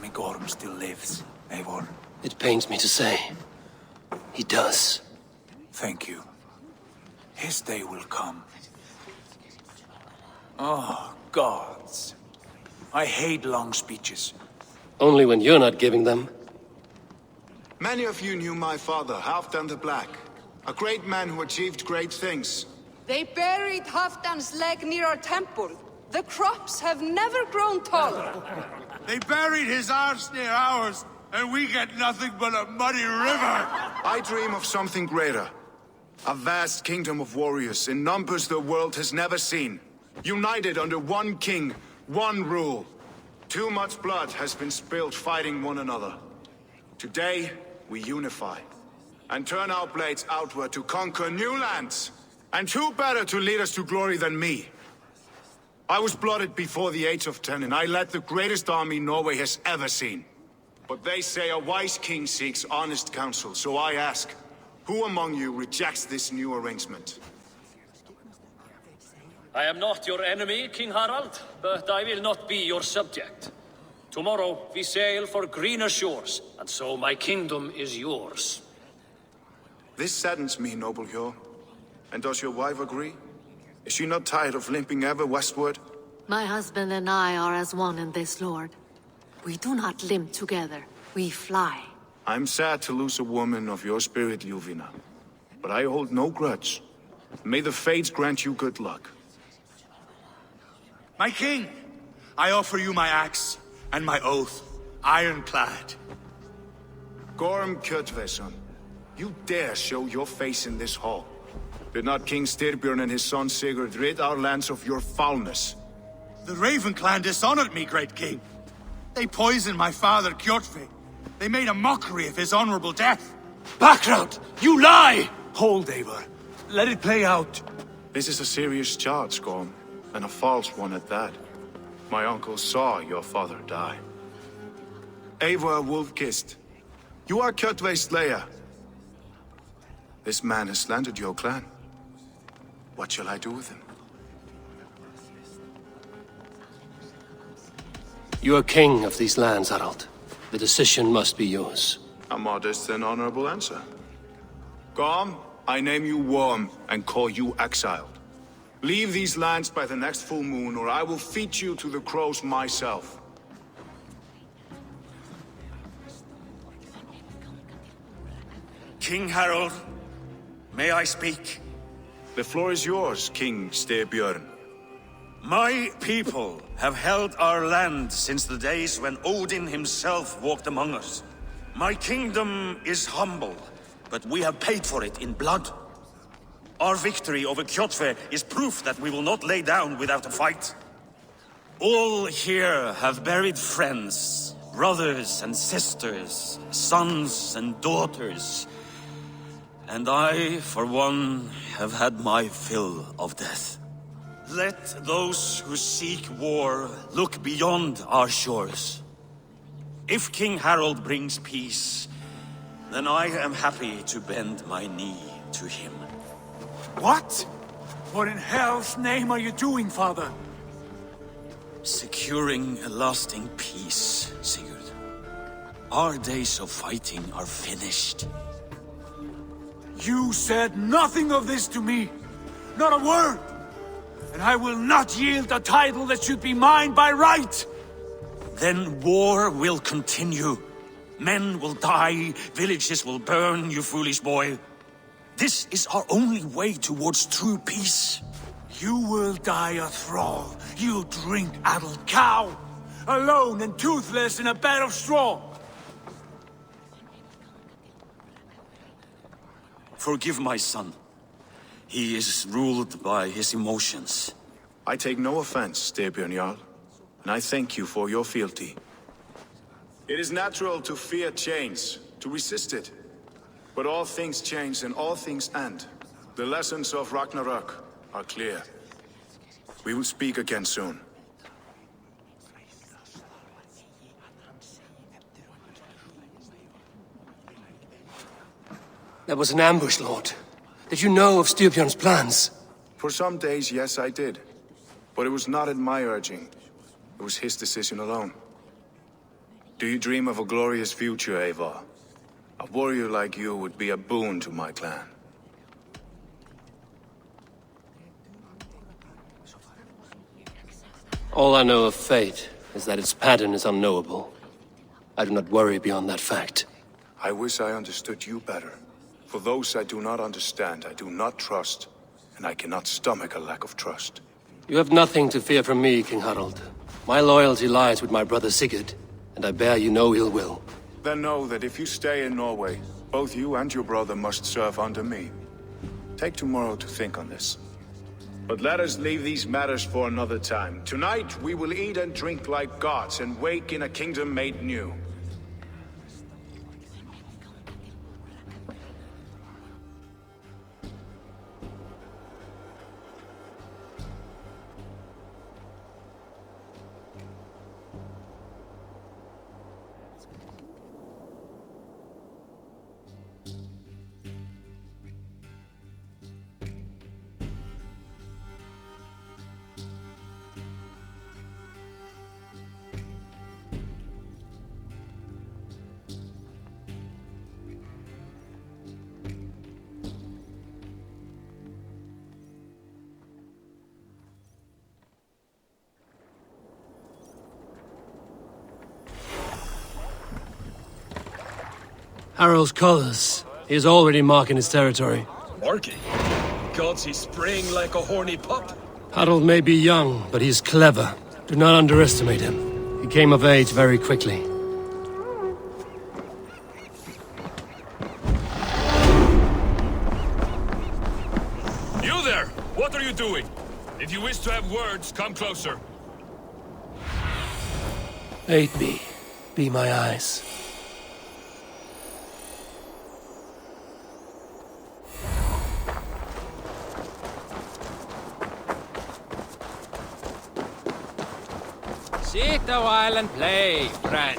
me Gorm still lives, Eivor. It pains me to say. He does. Thank you. His day will come. Oh, gods. I hate long speeches. Only when you're not giving them. Many of you knew my father, Halfdan the Black. A great man who achieved great things. They buried Halfdan's leg near our temple. The crops have never grown taller. They buried his arse near ours, and we get nothing but a muddy river. I dream of something greater. A vast kingdom of warriors in numbers the world has never seen. United under one king, one rule. Too much blood has been spilled fighting one another. Today, we unify. And turn our blades outward to conquer new lands. And who better to lead us to glory than me? I was blooded before the age of 10, and I led the greatest army Norway has ever seen. But they say a wise king seeks honest counsel, so I ask, who among you rejects this new arrangement? I am not your enemy, King Harald, but I will not be your subject. Tomorrow we sail for greener shores, and so my kingdom is yours. This saddens me, noble Hjor. And does your wife agree? Is she not tired of limping ever westward? My husband and I are as one in this, Lord. We do not limp together, we fly. I'm sad to lose a woman of your spirit, Ljuvina. But I hold no grudge. May the fates grant you good luck. My king, I offer you my axe and my oath, ironclad. Gorm Kjotveson, you dare show your face in this hall. Did not King Styrbjörn and his son Sigurd rid our lands of your foulness? The Raven clan dishonored me, great king. They poisoned my father, Kjotve. They made a mockery of his honorable death. Background! You lie! Hold, Eivor. Let it play out. This is a serious charge, Gorm, and a false one at that. My uncle saw your father die. Eivor Wolf-Kissed, you are Kjotve's slayer. This man has slandered your clan. What shall I do with him? You are king of these lands, Harald. The decision must be yours. A modest and honorable answer. Gorm, I name you Worm and call you exiled. Leave these lands by the next full moon, or I will feed you to the crows myself. King Harold, may I speak? The floor is yours, King Styrbjörn. My people have held our land since the days when Odin himself walked among us. My kingdom is humble, but we have paid for it in blood. Our victory over Kjotve is proof that we will not lay down without a fight. All here have buried friends, brothers and sisters, sons and daughters. And I, for one, have had my fill of death. Let those who seek war look beyond our shores. If King Harold brings peace, then I am happy to bend my knee to him. What? What in hell's name are you doing, father? Securing a lasting peace, Sigurd. Our days of fighting are finished. You said nothing of this to me. Not a word. And I will not yield a title that should be mine by right. Then war will continue. Men will die, villages will burn, you foolish boy. This is our only way towards true peace. You will die a thrall. You'll drink addled cow. Alone and toothless in a bed of straw. Forgive my son. He is ruled by his emotions. I take no offense, Styrbjörn Jarl, and I thank you for your fealty. It is natural to fear change, to resist it. But all things change and all things end. The lessons of Ragnarok are clear. We will speak again soon. That was an ambush, Lord. Did you know of Styrbjörn's plans? For some days, yes, I did. But it was not at my urging. It was his decision alone. Do you dream of a glorious future, Eivor? A warrior like you would be a boon to my clan. All I know of fate is that its pattern is unknowable. I do not worry beyond that fact. I wish I understood you better. For those I do not understand, I do not trust, and I cannot stomach a lack of trust. You have nothing to fear from me, King Harald. My loyalty lies with my brother Sigurd, and I bear you no ill will. Then know that if you stay in Norway, both you and your brother must serve under me. Take tomorrow to think on this. But let us leave these matters for another time. Tonight, we will eat and drink like gods and wake in a kingdom made new. Harald's colors. He is already marking his territory. Marking? Gods, he's spraying like a horny pup. Harald may be young, but he's clever. Do not underestimate him. He came of age very quickly. You there! What are you doing? If you wish to have words, come closer. Aid me. Be my eyes. Sit a while and play, friend.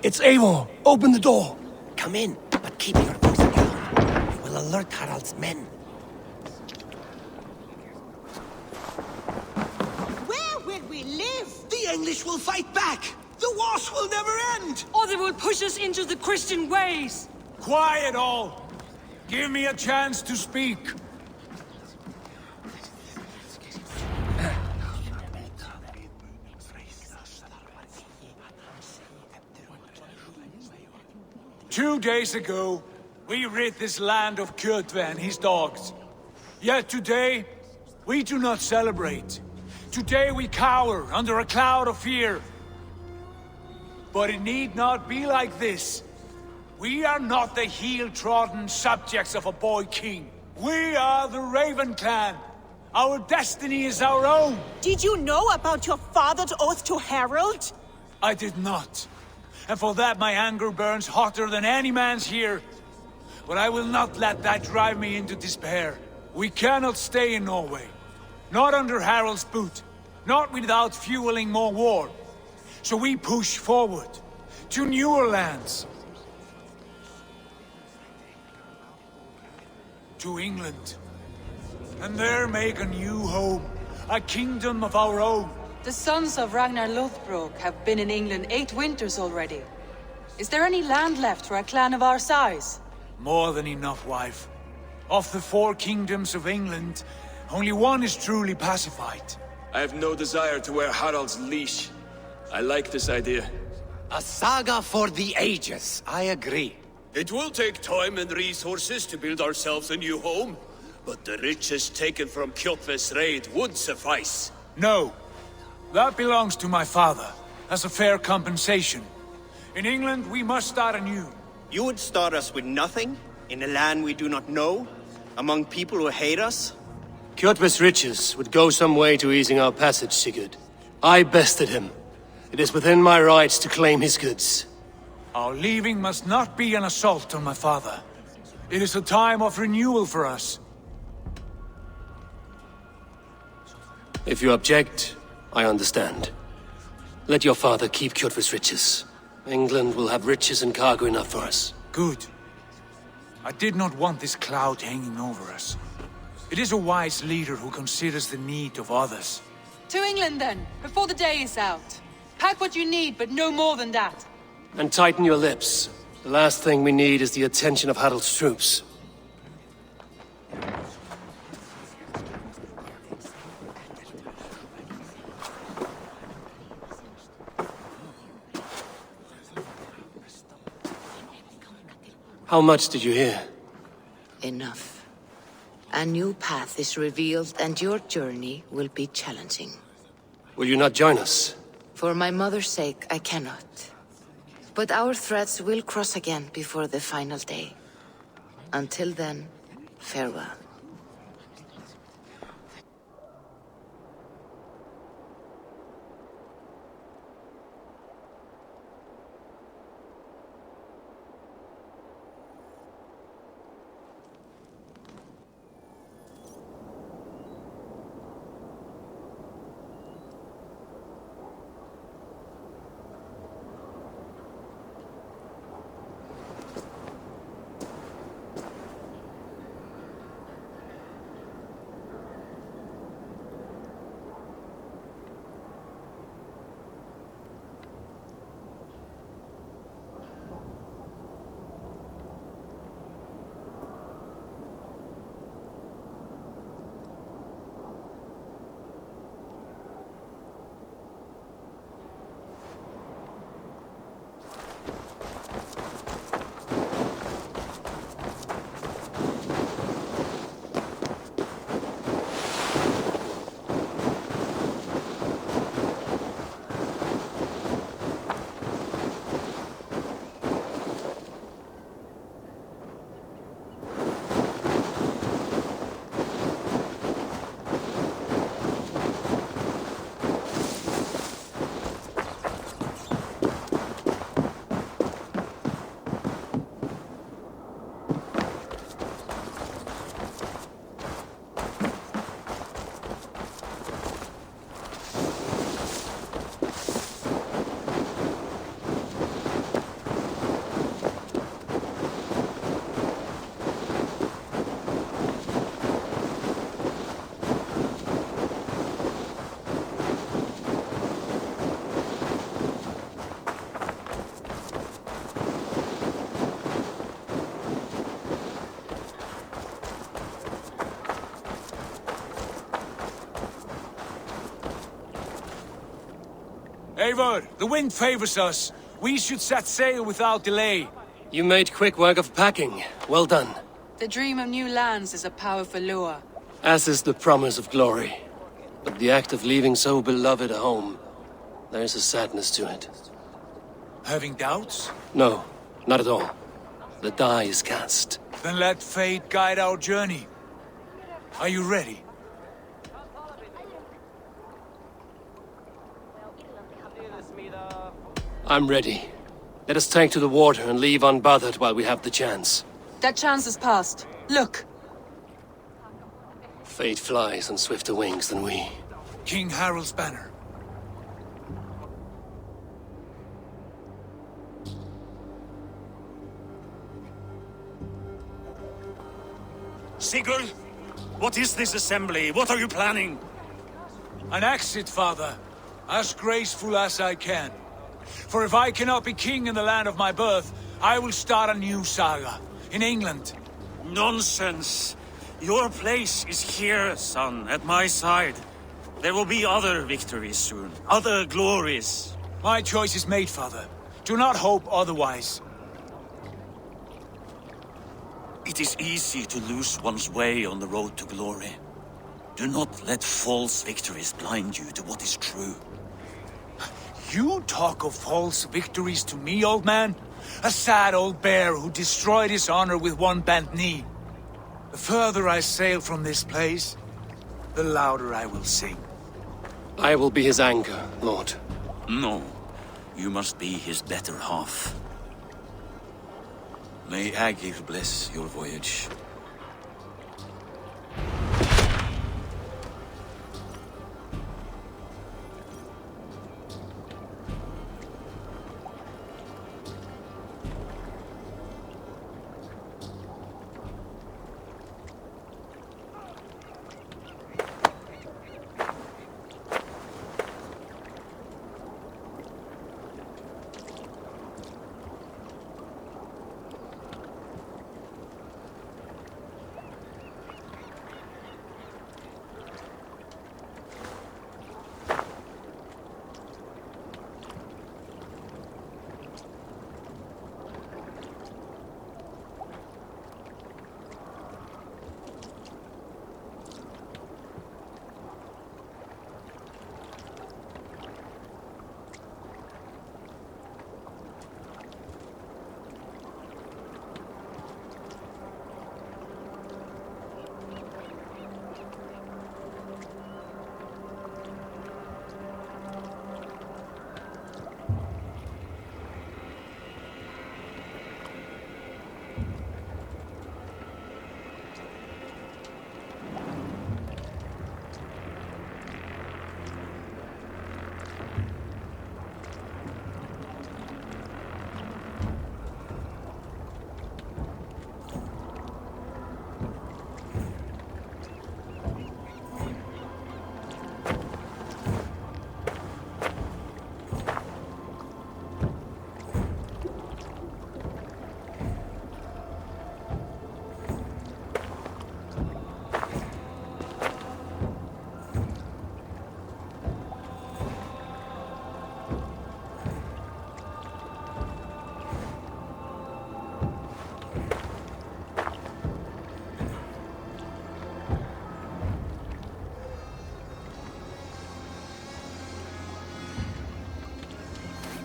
It's Eivor! Open the door! Come in, but keep your voice down. You will alert Harald's men. Where will we live? The English will fight back! The wars will never end! Or they will push us into the Christian ways. Quiet all! Give me a chance to speak. Two days ago, we rid this land of Kjotve and his dogs. Yet today, we do not celebrate. Today we cower under a cloud of fear. But it need not be like this. We are not the heel-trodden subjects of a boy king. We are the Raven clan. Our destiny is our own. Did you know about your father's oath to Harald? I did not. And for that my anger burns hotter than any man's here. But I will not let that drive me into despair. We cannot stay in Norway. Not under Harald's boot. Not without fueling more war. So we push forward, to newer lands. To England. And there make a new home, a kingdom of our own. The sons of Ragnar Lothbrok have been in England 8 winters already. Is there any land left for a clan of our size? More than enough, wife. Of the 4 kingdoms of England, only one is truly pacified. I have no desire to wear Harald's leash. I like this idea. A saga for the ages, I agree. It will take time and resources to build ourselves a new home, but the riches taken from Kjotve's raid would suffice. No. That belongs to my father, as a fair compensation. In England, we must start anew. You would start us with nothing? In a land we do not know? Among people who hate us? Kjotve's riches would go some way to easing our passage, Sigurd. I bested him. It is within my rights to claim his goods. Our leaving must not be an assault on my father. It is a time of renewal for us. If you object, I understand. Let your father keep Kjotve's riches. England will have riches and cargo enough for us. Good. I did not want this cloud hanging over us. It is a wise leader who considers the need of others. To England, then, before the day is out. Pack what you need, but no more than that. And tighten your lips. The last thing we need is the attention of Harold's troops. How much did you hear? Enough. A new path is revealed, and your journey will be challenging. Will you not join us? For my mother's sake, I cannot. But our threads will cross again before the final day. Until then, farewell. Eivor, the wind favors us. We should set sail without delay. You made quick work of packing. Well done. The dream of new lands is a powerful lure. As is the promise of glory. But the act of leaving so beloved a home, there is a sadness to it. Having doubts? No, not at all. The die is cast. Then let fate guide our journey. Are you ready? I'm ready. Let us take to the water and leave unbothered while we have the chance. That chance is past. Look! Fate flies on swifter wings than we. King Harold's banner. Sigurd, what is this assembly? What are you planning? An exit, father. As graceful as I can. For if I cannot be king in the land of my birth, I will start a new saga. In England. Nonsense. Your place is here, son, at my side. There will be other victories soon. Other glories. My choice is made, father. Do not hope otherwise. It is easy to lose one's way on the road to glory. Do not let false victories blind you to what is true. You talk of false victories to me, old man? A sad old bear who destroyed his honor with one bent knee. The further I sail from this place, the louder I will sing. I will be his anchor, Lord. No. You must be his better half. May Agir bless your voyage.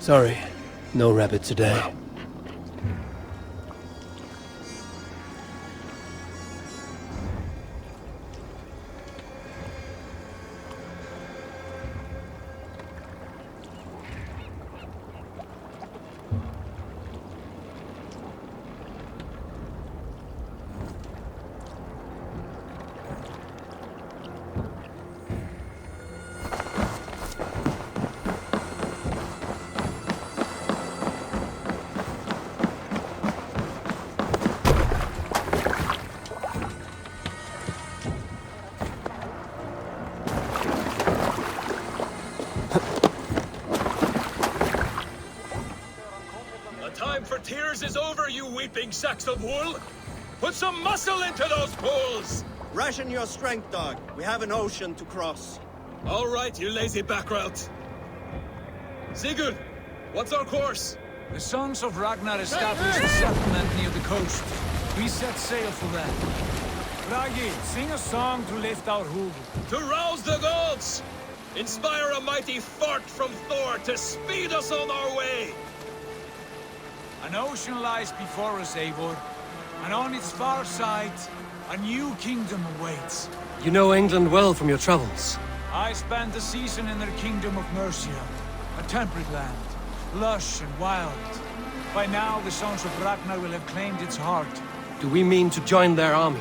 Sorry, no rabbit today. Tears is over, you weeping sacks of wool! Put some muscle into those pools! Ration your strength, dog. We have an ocean to cross. All right, you lazy backrout. Sigurd, what's our course? The Sons of Ragnar established a settlement near the coast. We set sail for that. Bragi, sing a song to lift our hood. To rouse the gods! Inspire a mighty fart from Thor to speed us on our way! An ocean lies before us, Eivor, and on its far side, a new kingdom awaits. You know England well from your travels. I spent a season in their kingdom of Mercia, a temperate land, lush and wild. By now, the Sons of Ragnar will have claimed its heart. Do we mean to join their army?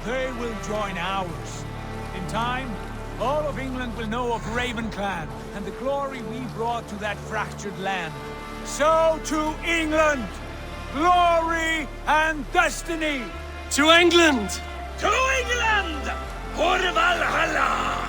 They will join ours. In time, all of England will know of Ravenclan and the glory we brought to that fractured land. So to England! Glory and destiny! To England! To England! For Valhalla!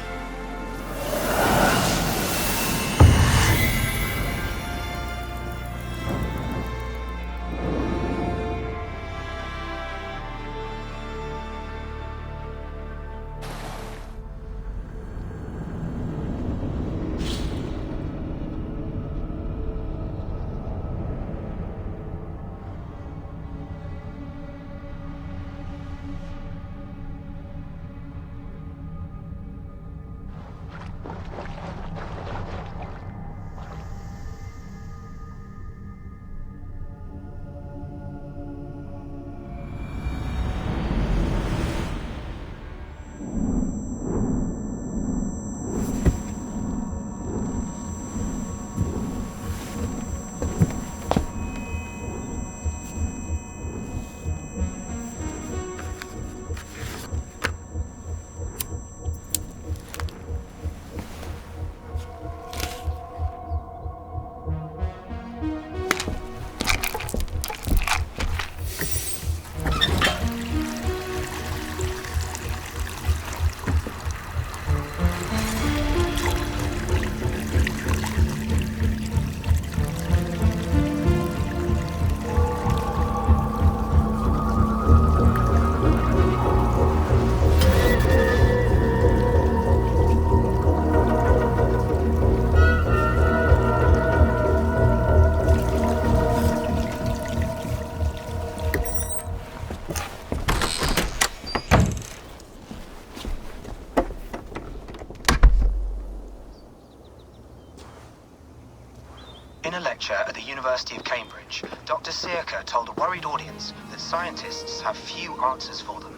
In a lecture at the University of Cambridge, Dr. Searca told a worried audience that scientists have few answers for them.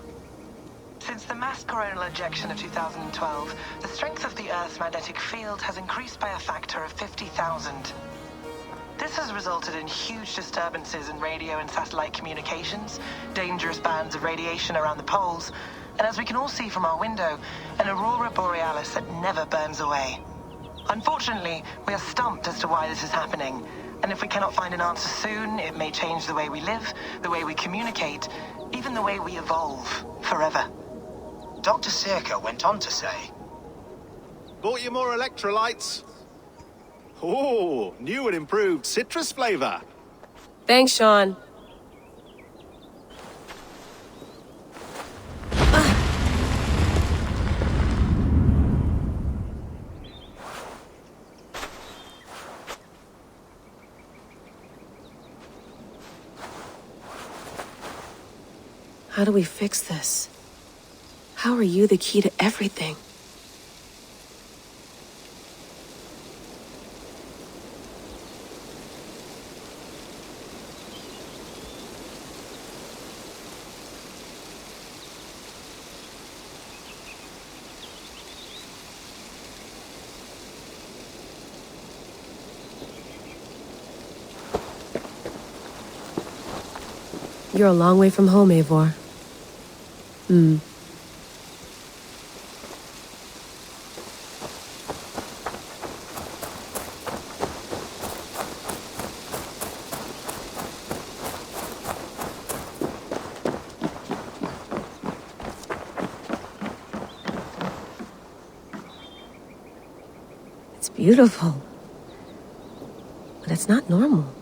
Since the mass coronal ejection of 2012, the strength of the Earth's magnetic field has increased by a factor of 50,000. This has resulted in huge disturbances in radio and satellite communications, dangerous bands of radiation around the poles, and as we can all see from our window, an aurora borealis that never burns away. Unfortunately, we are stumped as to why this is happening, and if we cannot find an answer soon, it may change the way we live, the way we communicate, even the way we evolve, forever. Dr. Searca went on to say, Bought you more electrolytes? Oh, new and improved citrus flavor. Thanks, Sean. How do we fix this? How are you the key to everything? You're a long way from home, Eivor. It's beautiful. But it's not normal.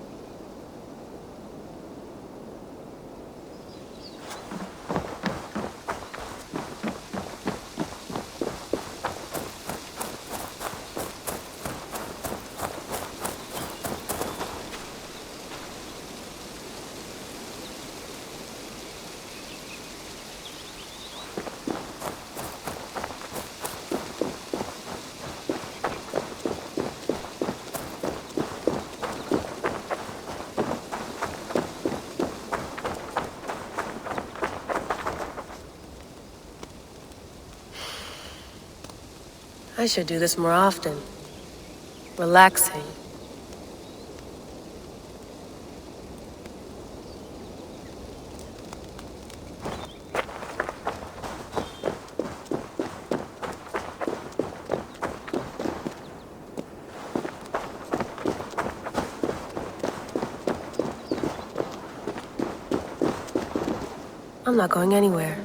I should do this more often. Relaxing. I'm not going anywhere.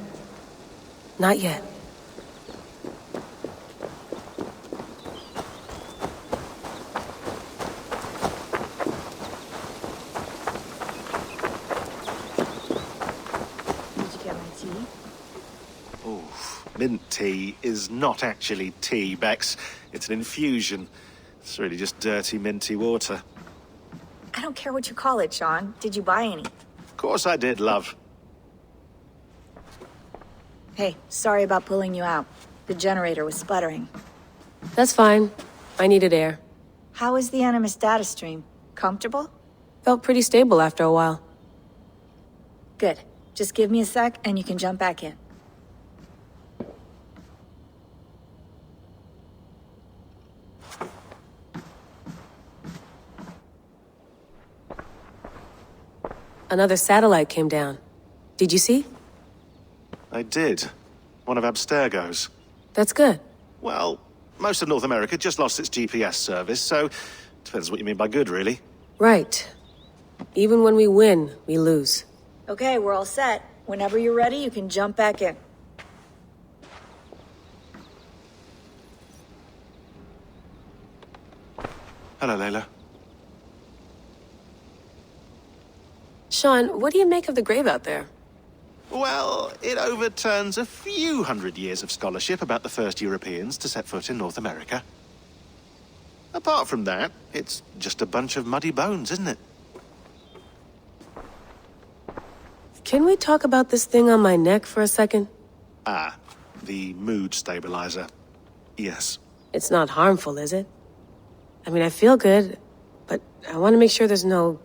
Not yet. Mint tea is not actually tea, Bex. It's an infusion. It's really just dirty, minty water. I don't care what you call it, Sean. Did you buy any? Of course I did, love. Hey, sorry about pulling you out. The generator was sputtering. That's fine. I needed air. How is the Animus data stream? Comfortable? Felt pretty stable after a while. Good. Just give me a sec and you can jump back in. Another satellite came down. Did you see? I did. One of Abstergo's. That's good. Well, most of North America just lost its GPS service, so depends what you mean by good, really. Right. Even when we win, we lose. Okay, we're all set. Whenever you're ready, you can jump back in. Hello, Layla. Sean, what do you make of the grave out there? Well, it overturns a few hundred years of scholarship about the first Europeans to set foot in North America. Apart from that, it's just a bunch of muddy bones, isn't it? Can we talk about this thing on my neck for a second? Ah, the mood stabilizer. Yes. It's not harmful, is it? I mean, I feel good, but I want to make sure there's no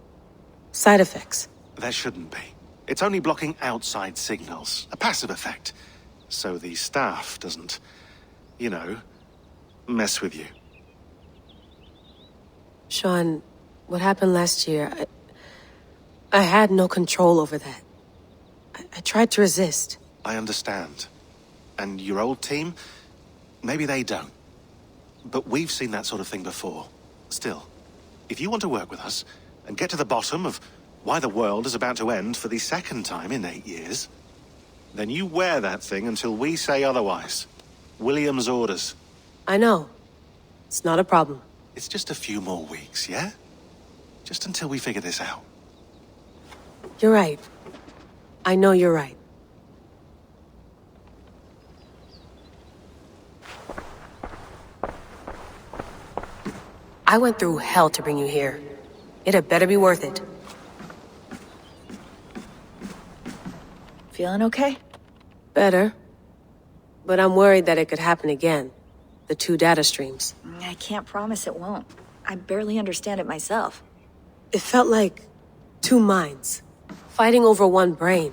side effects. There shouldn't be. It's only blocking outside signals, a passive effect. So the staff doesn't, you know, mess with you. Sean, what happened last year, I had no control over that. I tried to resist. I understand. And your old team, maybe they don't. But we've seen that sort of thing before. Still, if you want to work with us and get to the bottom of why the world is about to end for the second time in 8 years, then you wear that thing until we say otherwise. William's orders. I know. It's not a problem. It's just a few more weeks, yeah? Just until we figure this out. You're right. I know you're right. I went through hell to bring you here. It had better be worth it. Feeling okay? Better. But I'm worried that it could happen again. The 2 data streams. I can't promise it won't. I barely understand it myself. It felt like 2 minds, fighting over 1 brain.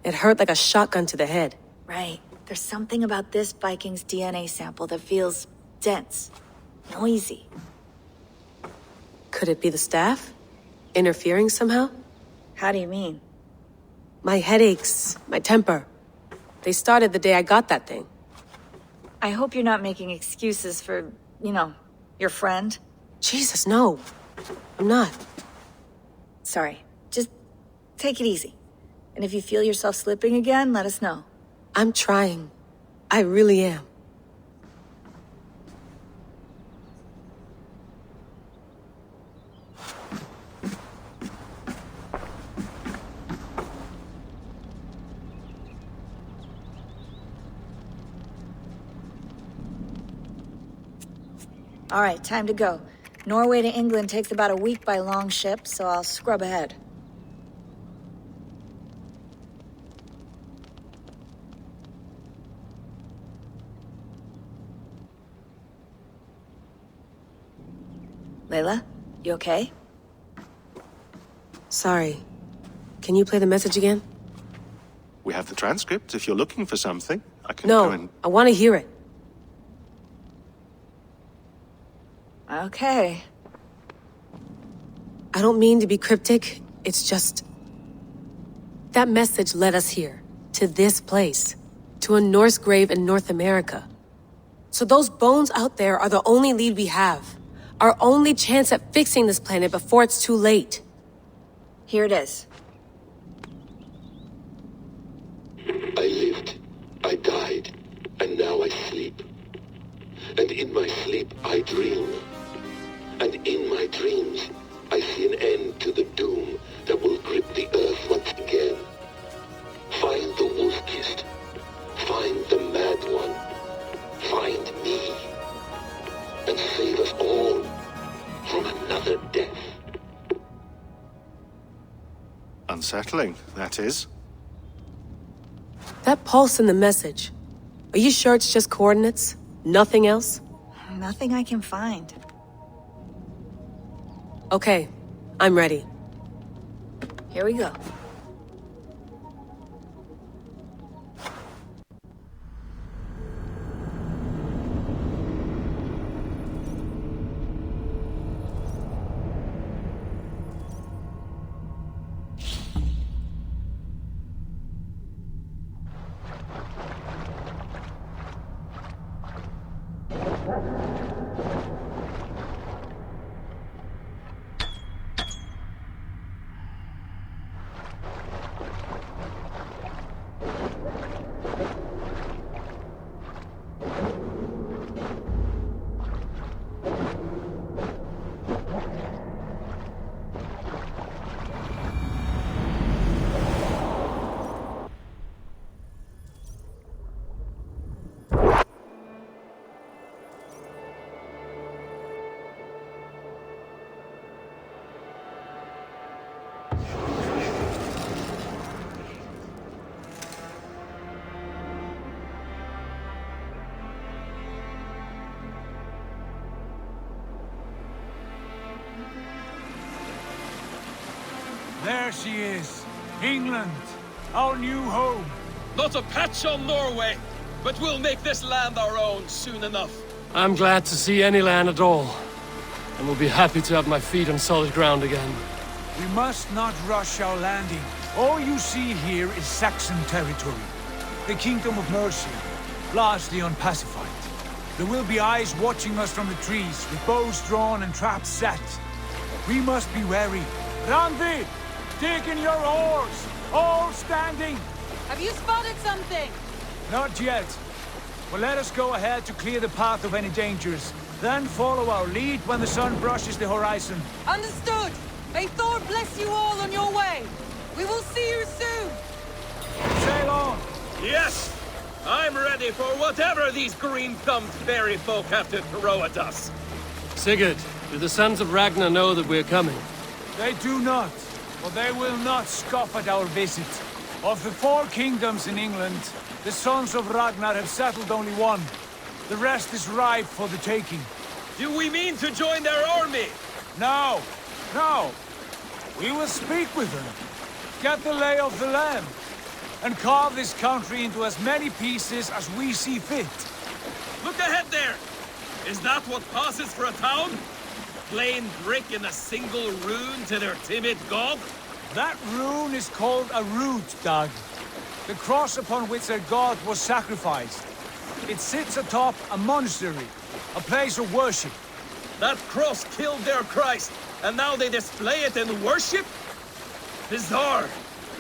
It hurt like a shotgun to the head. Right. There's something about this Viking's DNA sample that feels dense, noisy. Could it be the staff? Interfering somehow? How do you mean? My headaches, my temper. They started the day I got that thing. I hope you're not making excuses for, you know, your friend. Jesus, no. I'm not. Sorry. Just take it easy. And if you feel yourself slipping again, let us know. I'm trying. I really am. All right, time to go. Norway to England takes about a week by long ship, so I'll scrub ahead. Layla, you okay? Sorry. Can you play the message again? We have the transcript. If you're looking for something, I can go and... No, I want to hear it. Okay. I don't mean to be cryptic. It's just... That message led us here. To this place. To a Norse grave in North America. So those bones out there are the only lead we have. Our only chance at fixing this planet before it's too late. Here it is. I lived, I died, and now I sleep. And in my sleep I dream. And in my dreams, I see an end to the doom that will grip the earth once again. Find the wolf-kissed. Find the mad one. Find me. And save us all from another death. Unsettling, that is. That pulse in the message. Are you sure it's just coordinates? Nothing else? Nothing I can find. Okay, I'm ready. Here we go. There she is. England, our new home. Not a patch on Norway, but we'll make this land our own soon enough. I'm glad to see any land at all, and will be happy to have my feet on solid ground again. We must not rush our landing. All you see here is Saxon territory. The Kingdom of Mercia, largely unpacified. There will be eyes watching us from the trees, with bows drawn and traps set. We must be wary. Randi! Dig in your oars! All standing! Have you spotted something? Not yet. But let us go ahead to clear the path of any dangers. Then follow our lead when the sun brushes the horizon. Understood! May Thor bless you all on your way! We will see you soon! Sail on! Yes! I'm ready for whatever these green-thumbed fairy folk have to throw at us. Sigurd, do the sons of Ragnar know that we're coming? They do not, but they will not scoff at our visit. Of the 4 kingdoms in England, the sons of Ragnar have settled only one. The rest is ripe for the taking. Do we mean to join their army? No, no. We will speak with them, get the lay of the land, and carve this country into as many pieces as we see fit. Look ahead there! Is that what passes for a town? Plain brick in a single rune to their timid god? That rune is called a root, Doug. The cross upon which their god was sacrificed. It sits atop a monastery, a place of worship. That cross killed their Christ, and now they display it in worship? Bizarre.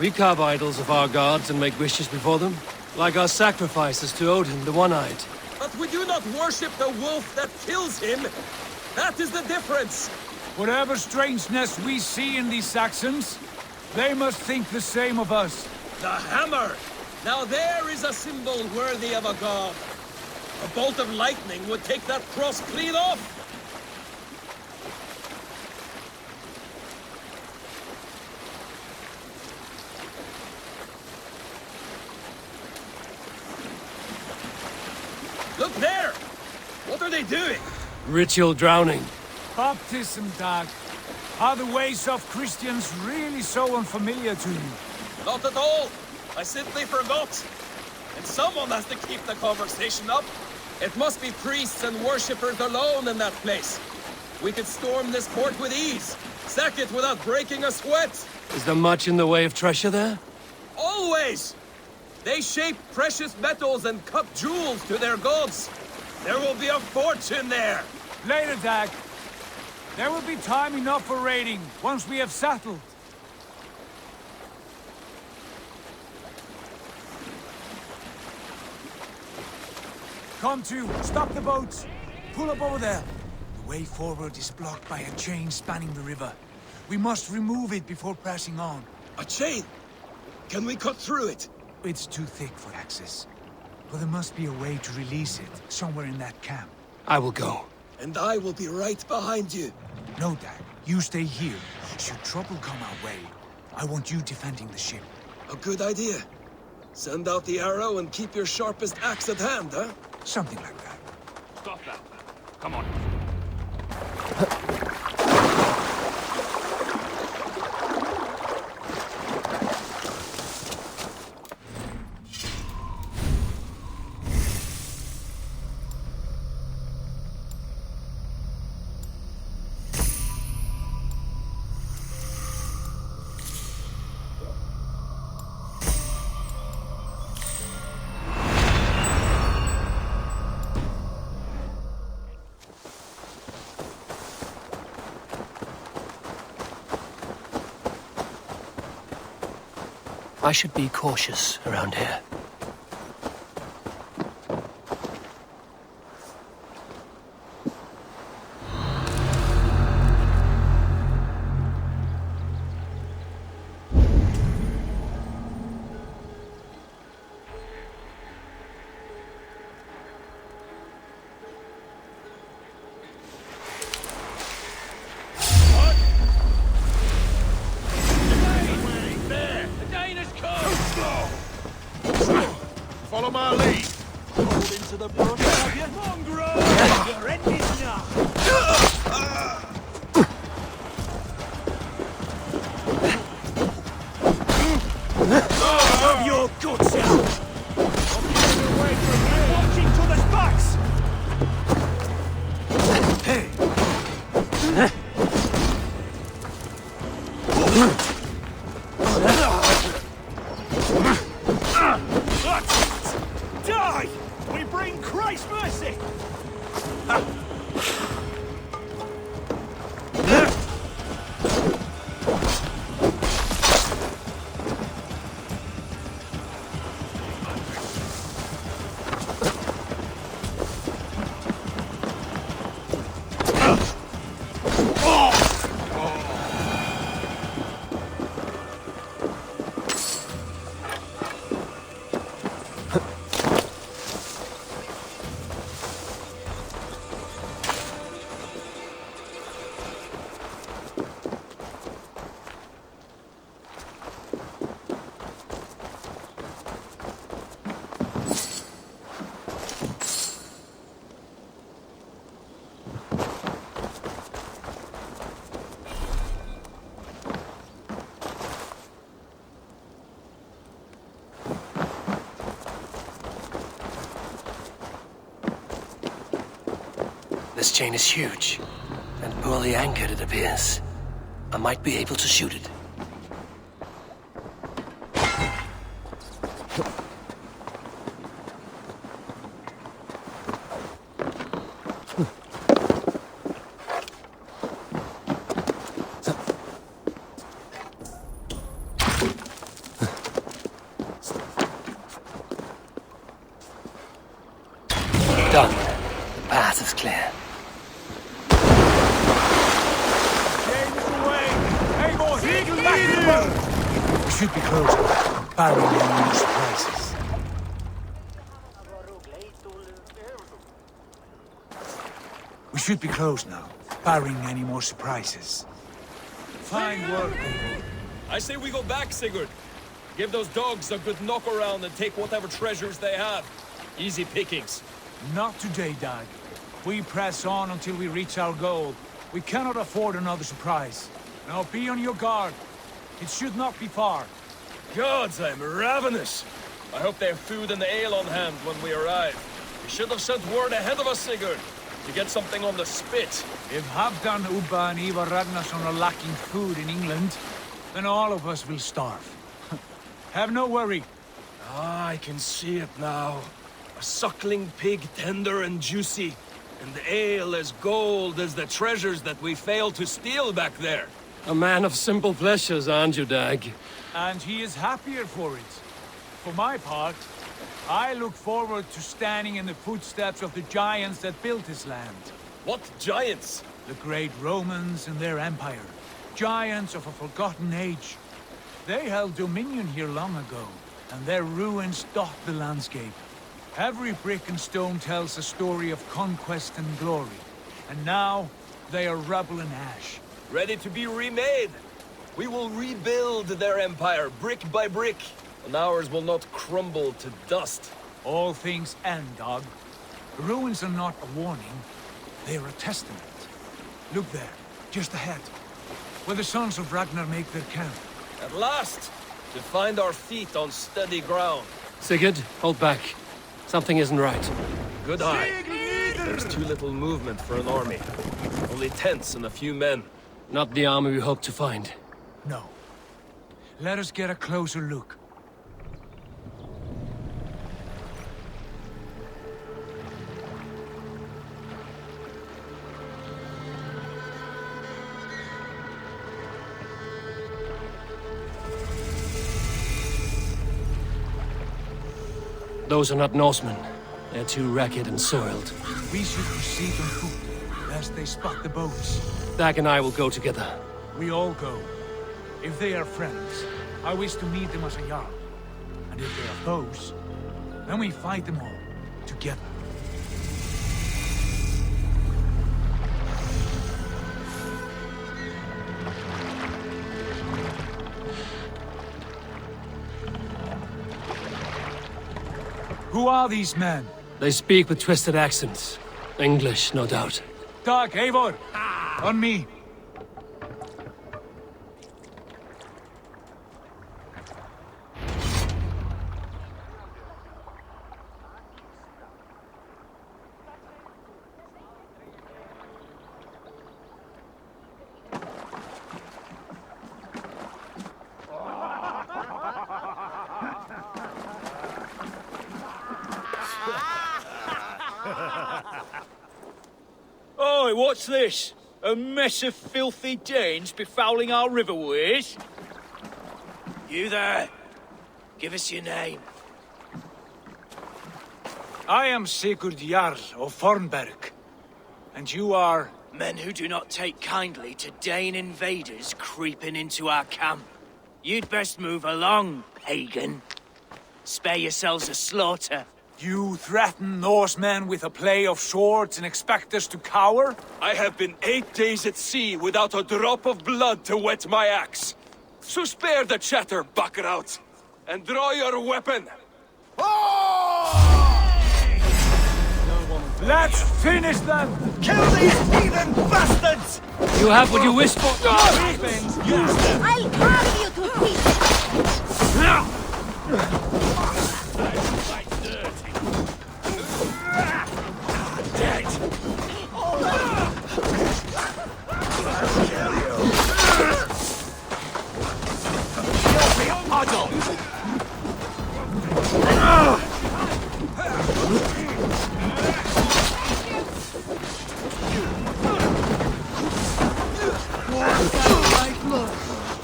We carve idols of our gods and make wishes before them, like our sacrifices to Odin, the One-Eyed. But we do not worship the wolf that kills him. That is the difference. Whatever strangeness we see in these Saxons, they must think the same of us. The hammer! Now there is a symbol worthy of a god. A bolt of lightning would take that cross clean off. Look there! What are they doing? Ritual drowning. Baptism, Doug. Are the ways of Christians really so unfamiliar to you? Not at all. I simply forgot. And someone has to keep the conversation up. It must be priests and worshippers alone in that place. We could storm this port with ease. Sack it without breaking a sweat. Is there much in the way of treasure there? Always! They shape precious metals and cut jewels to their gods. There will be a fortune there. Later, Dag. There will be time enough for raiding, once we have settled. Come to, stop the boats. Pull up over there. The way forward is blocked by a chain spanning the river. We must remove it before pressing on. A chain? Can we cut through it? It's too thick for access. But there must be a way to release it, somewhere in that camp. I will go. And I will be right behind you. No, Dad. You stay here. Should trouble come our way, I want you defending the ship. A good idea. Send out the arrow and keep your sharpest axe at hand, huh? Something like that. Stop that. Come on. I should be cautious around here. Follow my lead. Hold into the brush, have you? Mongrel! Your end is now. Have your guts out. Away from me. Watch each other's backs. Hey. Die! We bring Christ's mercy! This chain is huge, and poorly anchored, it appears. I might be able to shoot it. coast clear. We should be close, barring any more surprises. We should be close now, barring any more surprises. Fine work, people. I say we go back, Sigurd. Give those dogs a good knock around and take whatever treasures they have. Easy pickings. Not today, Dag. We press on until we reach our goal. We cannot afford another surprise. Now be on your guard. It should not be far. Gods, I'm ravenous. I hope they have food and ale on hand when we arrive. We should have sent word ahead of us, Sigurd, to get something on the spit. If Halfdan, Ubba and Ivar Ragnarsson are lacking food in England, then all of us will starve. Have no worry. Ah, I can see it now. A suckling pig, tender and juicy. And the ale as gold as the treasures that we failed to steal back there. A man of simple pleasures, aren't you, Dag? And he is happier for it. For my part, I look forward to standing in the footsteps of the giants that built this land. What giants? The great Romans and their empire. Giants of a forgotten age. They held dominion here long ago, and their ruins dot the landscape. Every brick and stone tells a story of conquest and glory. And now, they are rubble and ash. Ready to be remade. We will rebuild their empire, brick by brick, and ours will not crumble to dust. All things end, Dog. Ruins are not a warning, they are a testament. Look there, just ahead, where the sons of Ragnar make their camp. At last, to find our feet on steady ground. Sigurd, hold back. Something isn't right. Good eye. There's too little movement for an army. Only tents and a few men. Not the army we hope to find. No. Let us get a closer look. Those are not Norsemen. They're too ragged and soiled. We should proceed on foot, lest they spot the boats. Dag and I will go together. We all go. If they are friends, I wish to meet them as a Jarl. And if they are foes, then we fight them all, together. Who are these men? They speak with twisted accents. English, no doubt. Dag, Eivor! On me! Oi, what's this? A mess of filthy Danes befouling our riverways? You there! Give us your name. I am Sigurd Jarl of Fornberg. And you are... Men who do not take kindly to Dane invaders creeping into our camp. You'd best move along, pagan. Spare yourselves a slaughter. You threaten Norsemen with a play of swords and expect us to cower? I have been 8 days at sea without a drop of blood to wet my axe. So spare the chatter, Buckerout, and draw your weapon. Let's finish them! Kill these heathen bastards! You have what you wished for. I'll carve you to pieces!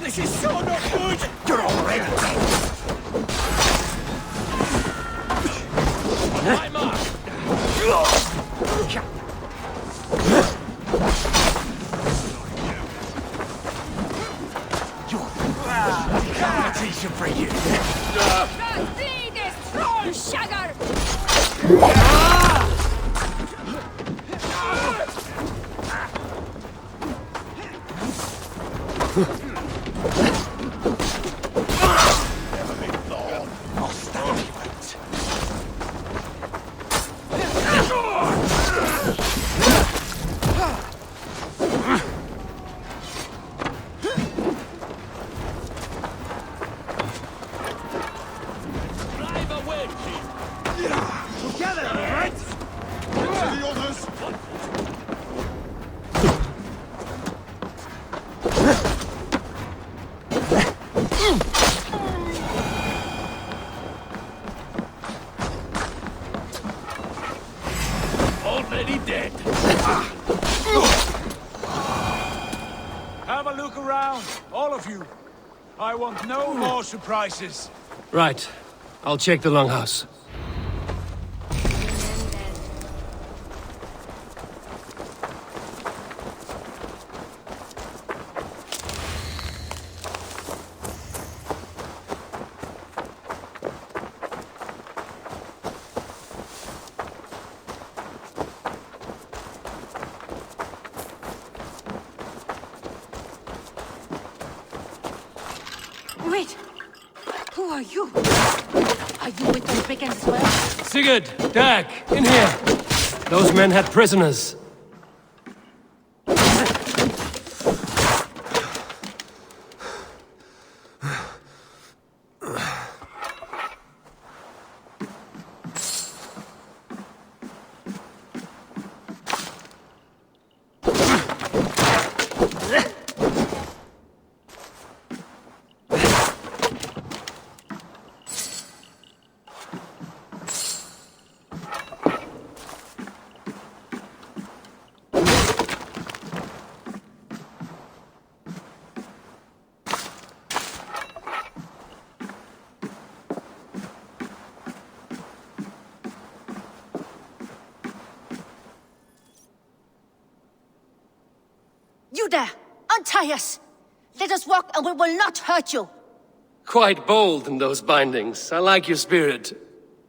This is so not good! You're already dead! My mark! That's easy for you. I'll stab you out. Drive away, Chief. Together, all right? To the others! Already dead. Have a look around, all of you. I want no more surprises. Right. I'll check the longhouse. Wait! Who are you? Are you with those brigands as well? Sigurd! Dag! In here! Those men had prisoners. You there! Untie us! Let us walk and we will not hurt you! Quite bold in those bindings. I like your spirit.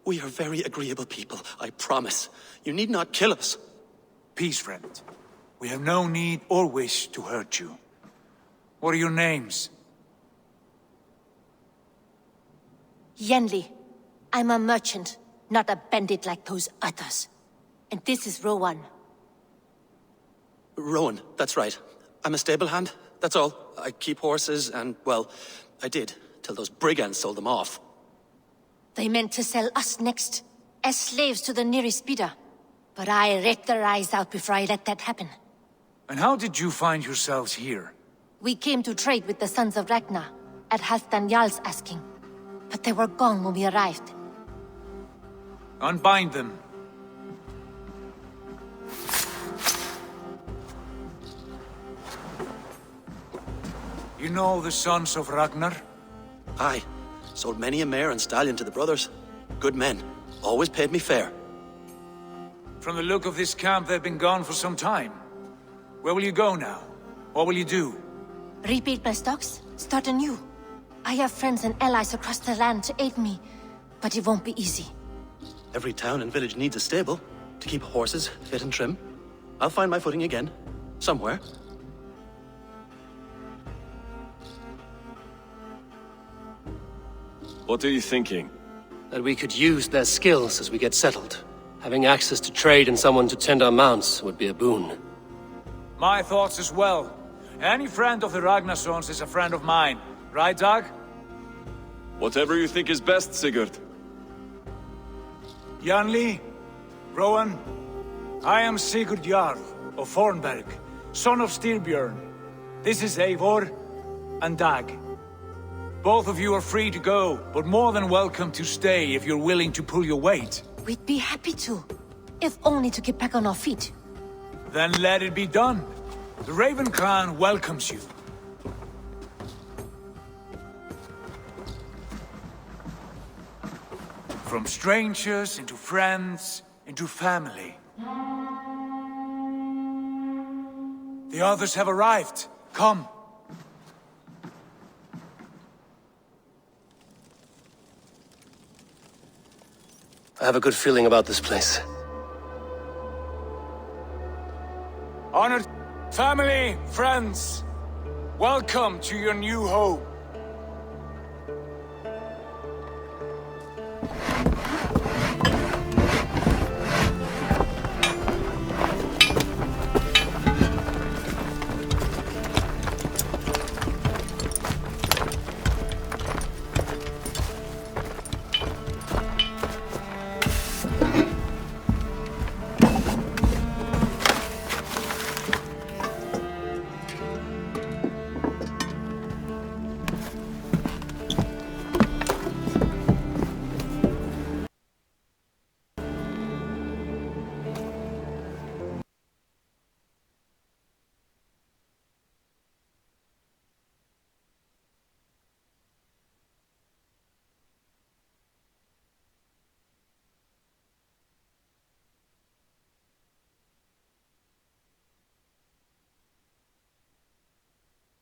We are very agreeable people, I promise. You need not kill us. Peace, friend. We have no need or wish to hurt you. What are your names? Yenli. I'm a merchant, not a bandit like those others. And this is Rowan. Rowan, that's right. I'm a stable hand, that's all. I keep horses and, well, I did, till those brigands sold them off. They meant to sell us next, as slaves to the nearest bidder. But I ripped their eyes out before I let that happen. And how did you find yourselves here? We came to trade with the Sons of Ragnar, at Halfdan Jarl's asking. But they were gone when we arrived. Unbind them. You know the Sons of Ragnar? Aye. Sold many a mare and stallion to the brothers. Good men. Always paid me fair. From the look of this camp, they've been gone for some time. Where will you go now? What will you do? Rebuild my stocks? Start anew. I have friends and allies across the land to aid me, but it won't be easy. Every town and village needs a stable to keep horses fit and trim. I'll find my footing again. Somewhere. What are you thinking? That we could use their skills as we get settled. Having access to trade and someone to tend our mounts would be a boon. My thoughts as well. Any friend of the Ragnarsons is a friend of mine. Right, Dag? Whatever you think is best, Sigurd. Janli, Rowan, I am Sigurd Jarl of Fornberg, son of Styrbjörn. This is Eivor and Dag. Both of you are free to go, but more than welcome to stay if you're willing to pull your weight. We'd be happy to, if only to get back on our feet. Then let it be done. The Raven clan welcomes you. From strangers into friends, into family. The others have arrived. Come. I have a good feeling about this place. Honored family, friends, welcome to your new home.